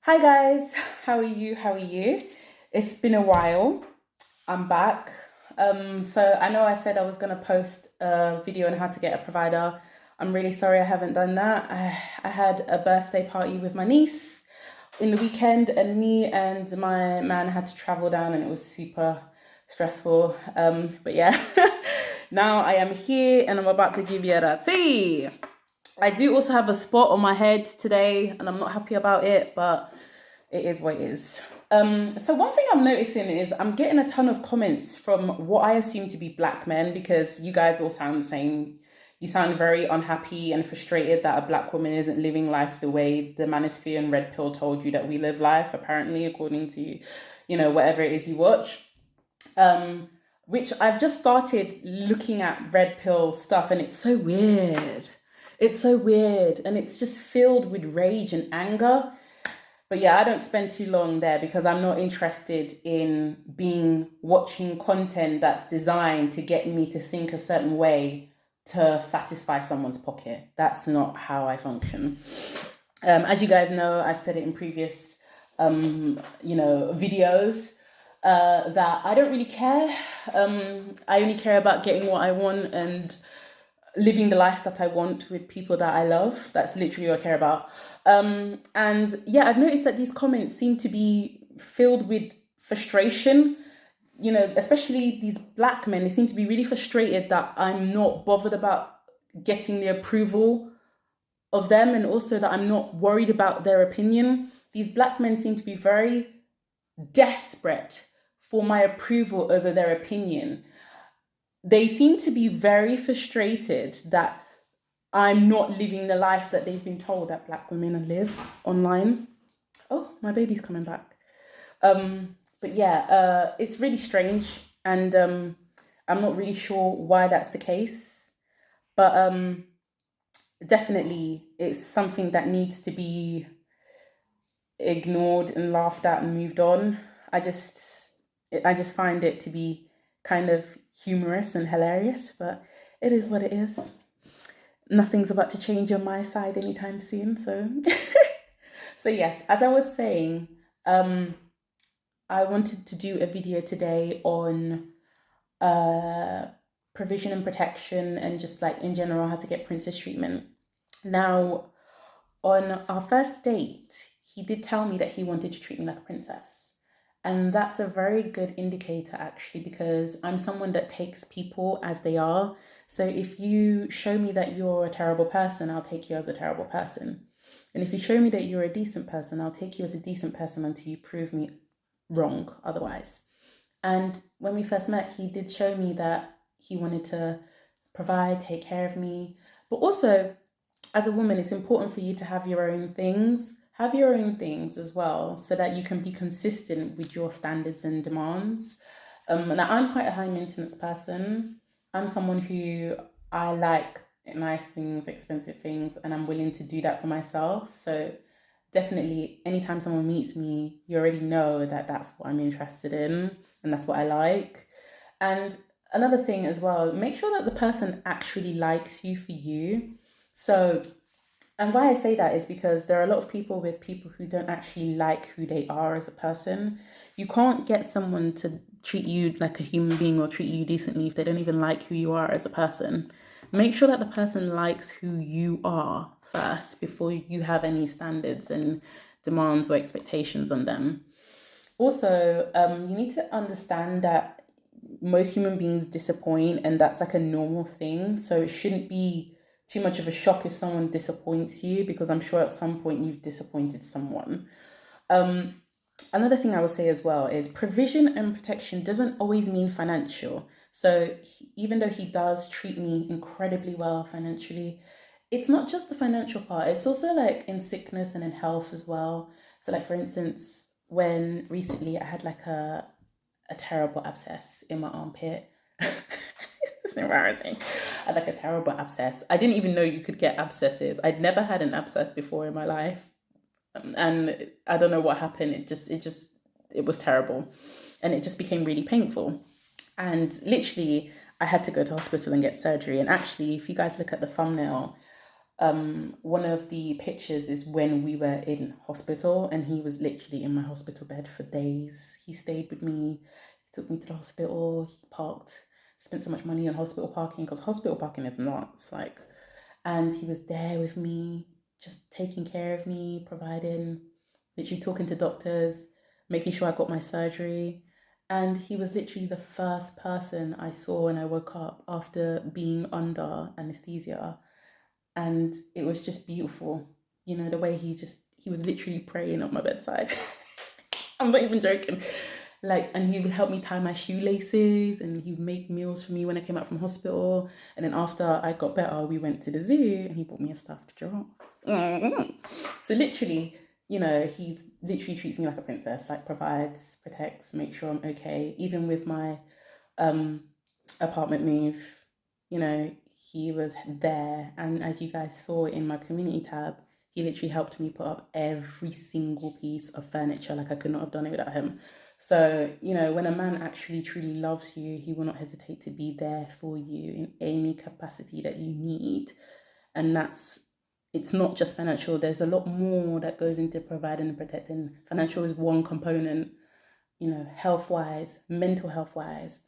Hi guys, how are you? How are you? It's been a while. I'm back. So I know I said I was gonna post a video on how to get a provider. I'm really sorry I haven't done that. I had a birthday party with my niece in the weekend, and me and my man had to travel down, and it was super stressful. But yeah, now I am here, and I'm about to give you the tea. I do also have a spot on my head today, and I'm not happy about it, but it is what it is. So one thing I'm noticing is I'm getting a ton of comments from what I assume to be black men because you guys all sound the same. You sound very unhappy and frustrated that a black woman isn't living life the way the manosphere and red pill told you that we live life, apparently, according to, whatever it is you watch. Which I've just started looking at red pill stuff, and it's so weird. It's so weird, and it's just filled with rage and anger. But yeah, I don't spend too long there because I'm not interested in being watching content that's designed to get me to think a certain way to satisfy someone's pocket. That's not how I function. As you guys know, I've said it in previous, videos, that I don't really care. I only care about getting what I want and living the life that I want with people that I love. That's literally what I care about. And yeah, I've noticed that these comments seem to be filled with frustration. Especially these black men, they seem to be really frustrated that I'm not bothered about getting the approval of them, and also that I'm not worried about their opinion. These black men seem to be very desperate for my approval over their opinion. They seem to be very frustrated that I'm not living the life that they've been told that black women live online. Oh, my baby's coming back. But yeah, it's really strange, and I'm not really sure why that's the case. But definitely, it's something that needs to be ignored and laughed at and moved on. I just, I just find it to be kind of humorous and hilarious, but it is what it is. Nothing's about to change on my side anytime soon. So, so yes, as I was saying, I wanted to do a video today on uh, provision and protection, and just like in general how to get princess treatment. Now, on our first date, he did tell me that he wanted to treat me like a princess. And that's a very good indicator, actually, because I'm someone that takes people as they are. So if you show me that you're a terrible person, I'll take you as a terrible person. And if you show me that you're a decent person, I'll take you as a decent person until you prove me wrong otherwise. And when we first met, he did show me that he wanted to provide, take care of me. But also, as a woman, it's important for you to have your own things. Have your own things as well, so that you can be consistent with your standards and demands. Now, I'm quite a high maintenance person. I'm someone who I like nice things, expensive things, and I'm willing to do that for myself. So definitely, anytime someone meets me, you already know that that's what I'm interested in and that's what I like. And another thing as well, make sure that the person actually likes you for you. So, and why I say that is because there are a lot of people with people who don't actually like who they are as a person. You can't get someone to treat you like a human being or treat you decently if they don't even like who you are as a person. Make sure that the person likes who you are first before you have any standards and demands or expectations on them. Also, you need to understand that most human beings disappoint, and that's like a normal thing. So it shouldn't be too much of a shock if someone disappoints you, because I'm sure at some point you've disappointed someone. Another thing I would say as well is provision and protection doesn't always mean financial. So even though he does treat me incredibly well financially, it's not just the financial part, it's also like in sickness and in health as well. So like for instance, when recently I had like a terrible abscess in my armpit. It's embarrassing. I had like a terrible abscess. I didn't even know you could get abscesses. I'd never had an abscess before in my life. And I don't know what happened. It was terrible. And it just became really painful. And literally, I had to go to hospital and get surgery. And actually, if you guys look at the thumbnail, One of the pictures is when we were in hospital, and he was literally in my hospital bed for days. He stayed with me. He took me to the hospital. He parked, spent so much money on hospital parking because hospital parking is nuts. Like, and he was there with me, just taking care of me, providing, literally talking to doctors, making sure I got my surgery. And he was literally the first person I saw when I woke up after being under anesthesia, and it was just beautiful. You know, the way he was literally praying at my bedside. I'm not even joking. Like, and he would help me tie my shoelaces, and he would make meals for me when I came out from hospital. And then after I got better, we went to the zoo and he bought me a stuffed giraffe. So literally, you know, he literally treats me like a princess, like provides, protects, makes sure I'm okay. Even with my um apartment move, you know, he was there. And as you guys saw in my community tab, he literally helped me put up every single piece of furniture. Like, I could not have done it without him. So, you know, when a man actually truly loves you, he will not hesitate to be there for you in any capacity that you need. And it's not just financial, there's a lot more that goes into providing and protecting. Financial is one component, you know, health wise, mental health wise.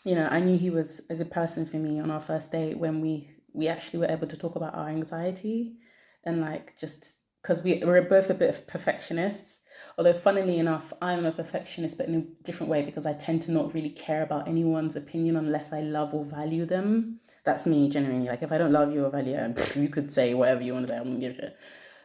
You know, I knew he was a good person for me on our first date when we actually were able to talk about our anxiety, and like, just because we're both a bit of perfectionists. Although funnily enough, I'm a perfectionist, but in a different way, because I tend to not really care about anyone's opinion unless I love or value them. That's me genuinely. Like, if I don't love you or value you, you could say whatever you want to say. I don't give a shit,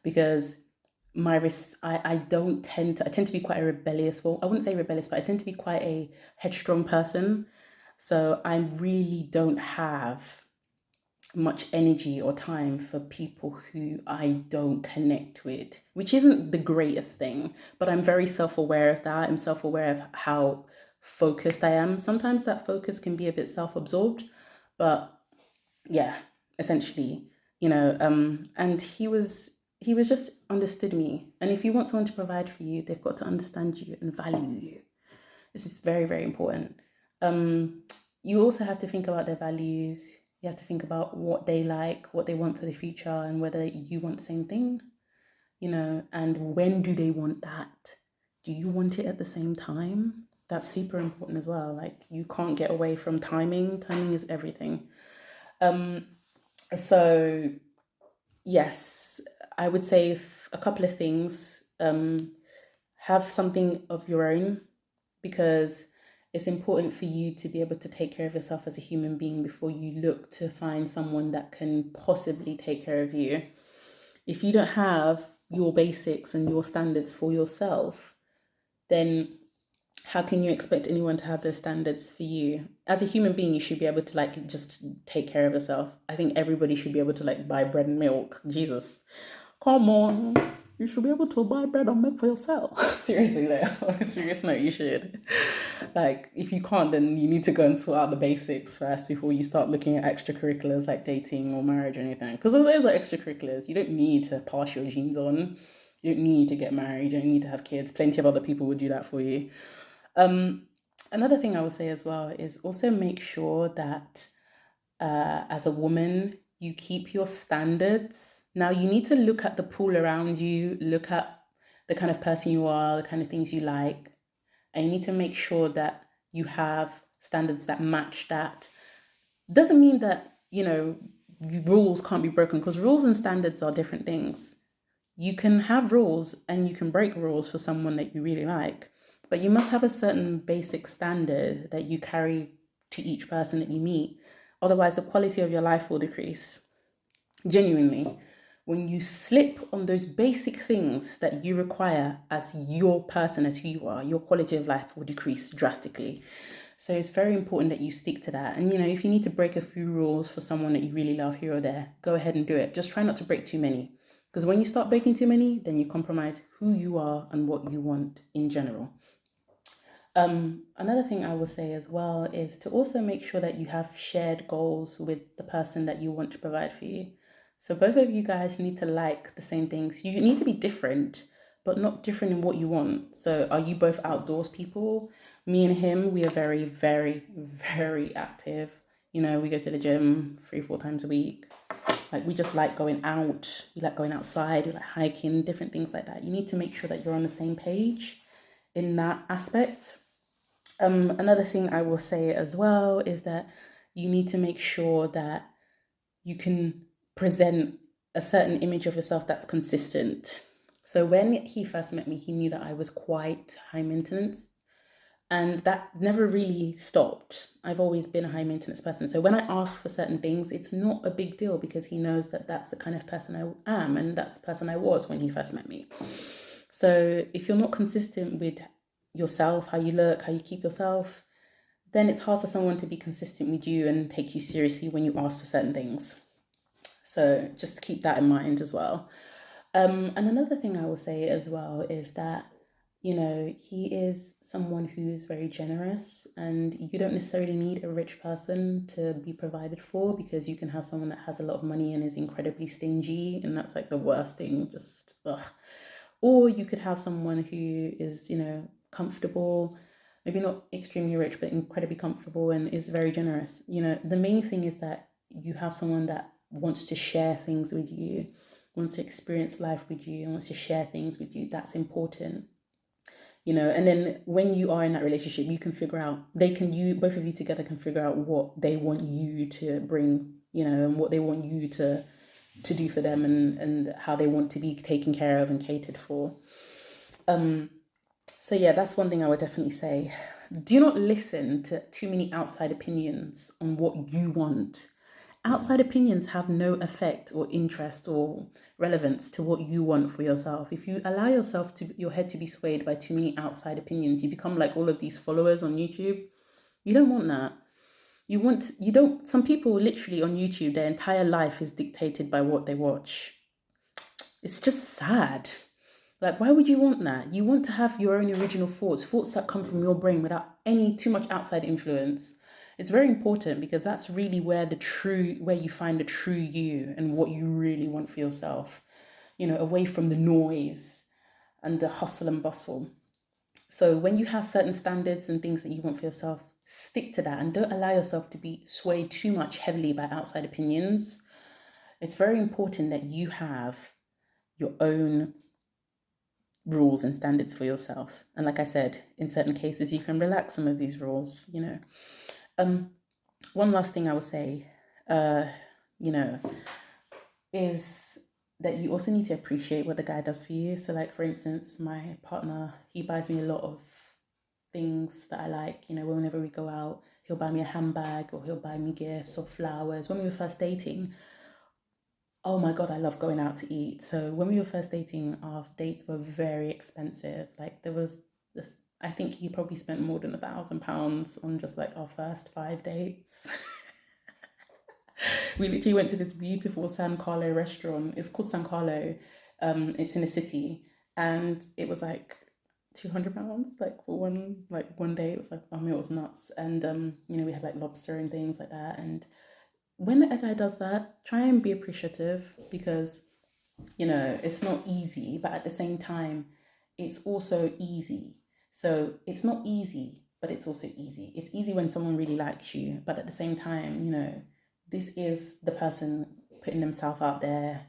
because I don't tend to, I tend to be quite a rebellious, well, I wouldn't say rebellious, but I tend to be quite a headstrong person. So I really don't have much energy or time for people who I don't connect with, which isn't the greatest thing, but I'm very self-aware of that. I'm self-aware of how focused I am. Sometimes that focus can be a bit self-absorbed, but yeah, essentially, you know, and he was just understood me. And if you want someone to provide for you, they've got to understand you and value you. This is very, very important. Um, you also have to think about their values. You have to think about what they like, what they want for the future, and whether you want the same thing, you know, and when do they want that? Do you want it at the same time? That's super important as well. Like, you can't get away from timing. Timing is everything. Um, so yes, I would say a couple of things. Have something of your own, because it's important for you to be able to take care of yourself as a human being before you look to find someone that can possibly take care of you. If you don't have your basics and your standards for yourself, then how can you expect anyone to have those standards for you? As a human being, you should be able to like just take care of yourself. I think everybody should be able to like buy bread and milk. Jesus. Come on. You should be able to buy bread and milk for yourself. Seriously, though, on a serious note, you should. Like, if you can't, then you need to go and sort out the basics first before you start looking at extracurriculars like dating or marriage or anything. Because those are extracurriculars. You don't need to pass your genes on. You don't need to get married. You don't need to have kids. Plenty of other people would do that for you. Another thing I would say as well is also make sure that as a woman, you keep your standards. Now, you need to look at the pool around you, look at the kind of person you are, the kind of things you like, and you need to make sure that you have standards that match that. Doesn't mean that, you know, rules can't be broken, because rules and standards are different things. You can have rules and you can break rules for someone that you really like, but you must have a certain basic standard that you carry to each person that you meet. Otherwise, the quality of your life will decrease. Genuinely, when you slip on those basic things that you require as your person, as who you are, your quality of life will decrease drastically. So it's very important that you stick to that. And, you know, if you need to break a few rules for someone that you really love here or there, go ahead and do it. Just try not to break too many. Because when you start breaking too many, then you compromise who you are and what you want in general. Another thing I will say as well is to also make sure that you have shared goals with the person that you want to provide for you. So both of you guys need to like the same things. You need to be different, but not different in what you want. So are you both outdoors people? Me and him, we are very, very, very active. You know, we go to the gym 3, 4 times a week. Like we just like going out, we like going outside, we like hiking, different things like that. You need to make sure that you're on the same page in that aspect. Another thing I will say as well is that you need to make sure that you can present a certain image of yourself that's consistent. So when he first met me, he knew that I was quite high maintenance, and that never really stopped. I've always been a high maintenance person. So when I ask for certain things, it's not a big deal because he knows that that's the kind of person I am, and that's the person I was when he first met me. So if you're not consistent with yourself, how you look, how you keep yourself, then it's hard for someone to be consistent with you and take you seriously when you ask for certain things. So just keep that in mind as well. And another thing I will say as well is that, you know, he is someone who's very generous, and you don't necessarily need a rich person to be provided for, because you can have someone that has a lot of money and is incredibly stingy, and that's like the worst thing, just ugh. Or you could have someone who is, you know, comfortable, maybe not extremely rich, but incredibly comfortable and is very generous. You know, the main thing is that you have someone that wants to share things with you, wants to experience life with you, and wants to share things with you. That's important. You know, and then when you are in that relationship, you can figure out, you both of you together can figure out what they want you to bring, you know, and what they want you to do for them, and how they want to be taken care of and catered for. So yeah, that's one thing I would definitely say. Do not listen to too many outside opinions on what you want. Outside opinions have no effect or interest or relevance to what you want for yourself. If you allow your head to be swayed by too many outside opinions, you become like all of these followers on YouTube. You don't want that. You don't, some people literally on YouTube, their entire life is dictated by what they watch. It's just sad. Like, why would you want that? You want to have your own original thoughts that come from your brain without any too much outside influence. It's very important, because that's really where you find the true you and what you really want for yourself, you know, away from the noise and the hustle and bustle. So when you have certain standards and things that you want for yourself, stick to that and don't allow yourself to be swayed too much heavily by outside opinions. It's very important that you have your own rules and standards for yourself. And like I said, in certain cases, you can relax some of these rules, you know. One last thing I would say, you know, is that you also need to appreciate what the guy does for you. So like, for instance, my partner, he buys me a lot of things that I like, you know, whenever we go out, he'll buy me a handbag, or he'll buy me gifts or flowers. When we were first dating, oh my God, I love going out to eat. So when we were first dating, our dates were very expensive. Like I think he probably spent more than £1,000 on just like our first 5 dates. We literally went to this beautiful San Carlo restaurant. It's called San Carlo. It's in a city, and it was like £200 like for one day. It was like, I mean, it was nuts. And you know, we had like lobster and things like that. And when a guy does that, try and be appreciative, because you know it's not easy, but at the same time, it's also easy. So it's not easy, but it's also easy. It's easy when someone really likes you, but at the same time, you know, this is the person putting themselves out there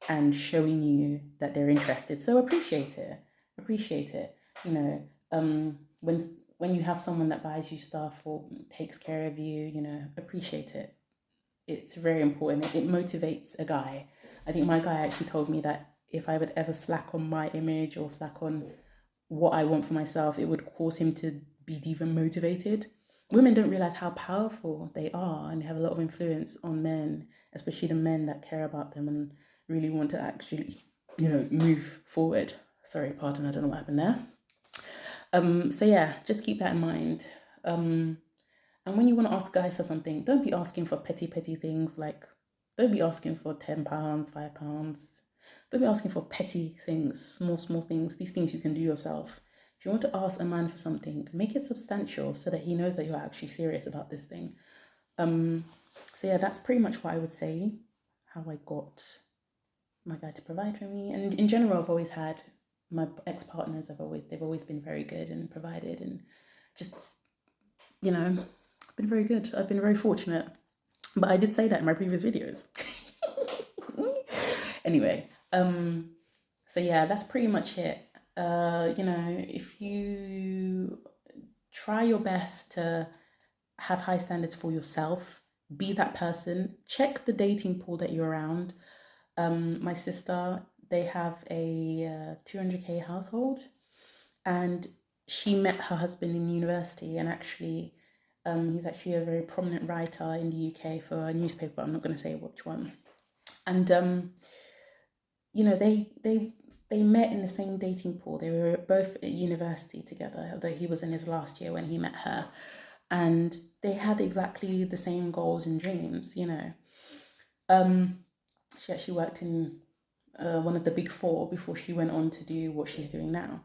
and showing you that they're interested. So appreciate it. Appreciate it. You know, when you have someone that buys you stuff or takes care of you, you know, appreciate it. It's very important. It motivates a guy. I think my guy actually told me that if I would ever slack on my image or slack on what I want for myself, it would cause him to be demotivated. Women don't realize how powerful they are, and they have a lot of influence on men, especially the men that care about them and really want to actually, you know, move forward. Sorry, pardon, I don't know what happened there. So yeah, just keep that in mind. And when you want to ask a guy for something, don't be asking for petty things, like don't be asking for £10, £5. Don't be asking for petty things, small things, these things you can do yourself. If you want to ask a man for something, make it substantial so that he knows that you're actually serious about this thing. So yeah, that's pretty much what I would say, how I got my guy to provide for me. And in general, I've always had my ex-partners, they've always been very good and provided, and just, you know, been very good. I've been very fortunate. But I did say that in my previous videos. Anyway, so yeah, that's pretty much it. If you try your best to have high standards for yourself, be that person, check the dating pool that you're around. My sister, they have a 200K household, and she met her husband in university, and actually, he's actually a very prominent writer in the UK for a newspaper. I'm not going to say which one. And they met in the same dating pool. They were both at university together, although he was in his last year when he met her, and they had exactly the same goals and dreams. She actually worked in one of the big four before she went on to do what she's doing now.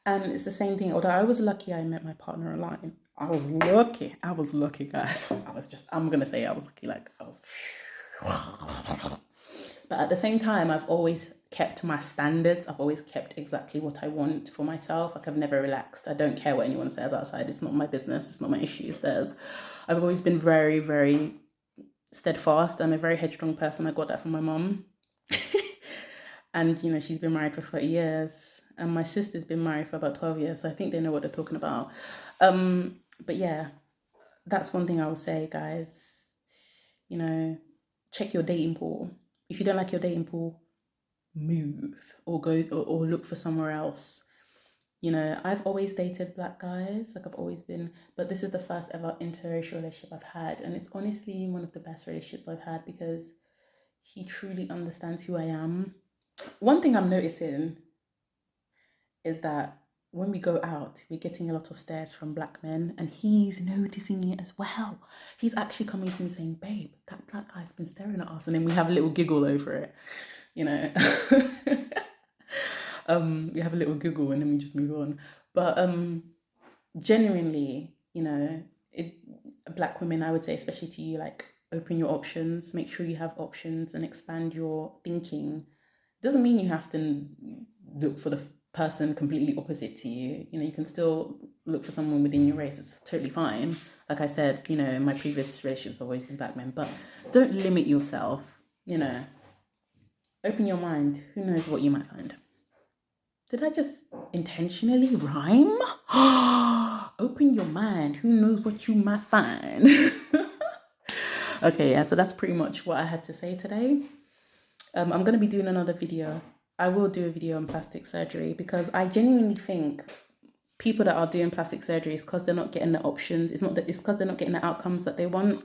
And it's the same thing. Although I was lucky I met my partner online. I was lucky. Guys. I'm going to say I was lucky. But at the same time, I've always kept my standards. I've always kept exactly what I want for myself. I've never relaxed. I don't care what anyone says outside. It's not my business. It's not my issue. It's theirs. I've always been very, very steadfast. I'm a very headstrong person. I got that from my mum. And, she's been married for 30 years. And my sister's been married for about 12 years. So I think they know what they're talking about. But yeah, that's one thing I will say, guys. Check your dating pool. If you don't like your dating pool, move or go or look for somewhere else. I've always dated Black guys. I've always been, but this is the first ever interracial relationship I've had. And it's honestly one of the best relationships I've had because he truly understands who I am. One thing I'm noticing is that when we go out, we're getting a lot of stares from Black men, and he's noticing it as well. He's actually coming to me saying, "Babe, that Black guy's been staring at us," and then we have a little giggle over it. We have a little giggle and then we just move on. But genuinely, Black women, I would say, especially to you, open your options, make sure you have options and expand your thinking. Doesn't mean you have to look for the person completely opposite to you. You can still look for someone within your race. It's totally fine. Like I said, in my previous relationships, I've always been Black men, but don't limit yourself. Open your mind. Who knows what you might find. Did I just intentionally rhyme? Open your mind. Who knows what you might find? Okay, yeah, so that's pretty much what I had to say today. I'm going to be doing another video. I will do a video on plastic surgery because I genuinely think people that are doing plastic surgery is because they're not getting the options. It's because they're not getting the outcomes that they want.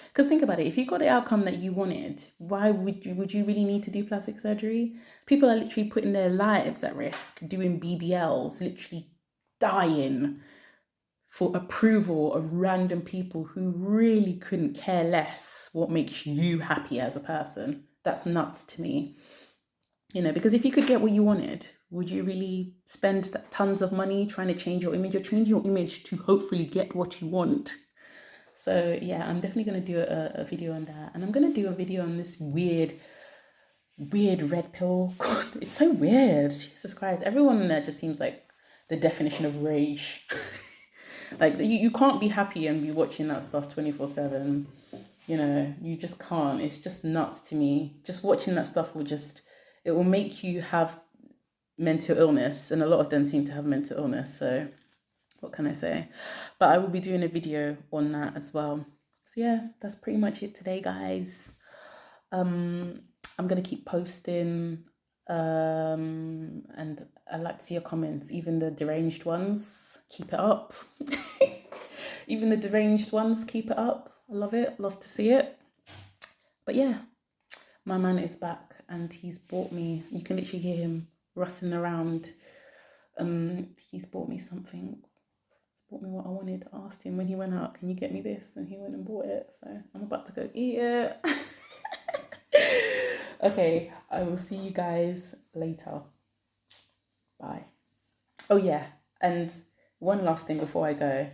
Because think about it, if you got the outcome that you wanted, why would you really need to do plastic surgery? People are literally putting their lives at risk, doing BBLs, literally dying for approval of random people who really couldn't care less what makes you happy as a person. That's nuts to me. Because if you could get what you wanted, would you really spend tons of money trying to change your image? You're changing your image to hopefully get what you want. So yeah, I'm definitely going to do a video on that. And I'm going to do a video on this weird red pill. God, it's so weird. Jesus Christ. Everyone in there just seems like the definition of rage. You can't be happy and be watching that stuff 24/7. You just can't. It's just nuts to me. Just watching that stuff it will make you have mental illness. And a lot of them seem to have mental illness. So what can I say? But I will be doing a video on that as well. So yeah, that's pretty much it today, guys. I'm going to keep posting. And I'd like to see your comments, even the deranged ones. Keep it up. Even the deranged ones, keep it up. I love it. Love to see it. But yeah, my man is back and he's bought me, you can literally hear him rustling around. He's bought me something. He's bought me what I wanted. I asked him when he went out, can you get me this? And he went and bought it. So I'm about to go eat it. Okay, I will see you guys later. Bye. Oh yeah, and one last thing before I go.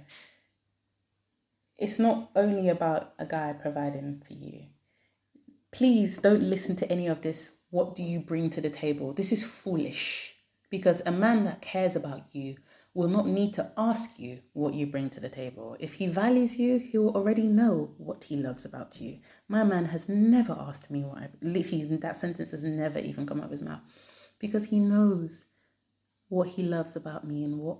It's not only about a guy providing for you. Please don't listen to any of this. What do you bring to the table? This is foolish. Because a man that cares about you will not need to ask you what you bring to the table. If he values you, he will already know what he loves about you. My man has never asked me what literally, that sentence has never even come out of his mouth, because he knows what he loves about me and what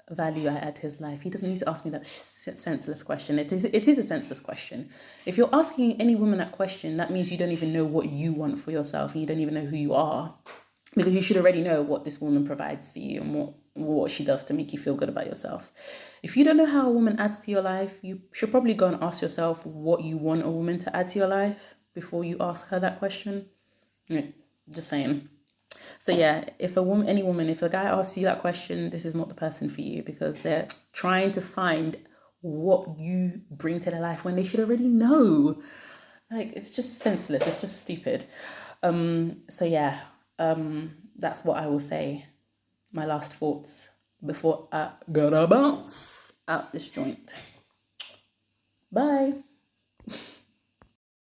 value I add to his life. He doesn't need to ask me that senseless question. It is a senseless question. If you're asking any woman that question, that means you don't even know what you want for yourself, and you don't even know who you are, because you should already know what this woman provides for you and what she does to make you feel good about yourself. If you don't know how a woman adds to your life, you should probably go and ask yourself what you want a woman to add to your life before you ask her that question. Yeah, just saying. So yeah, if a guy asks you that question, this is not the person for you, because they're trying to find what you bring to their life when they should already know. Like, it's just senseless. It's just stupid. So yeah, that's what I will say. My last thoughts before I gotta bounce out this joint. Bye.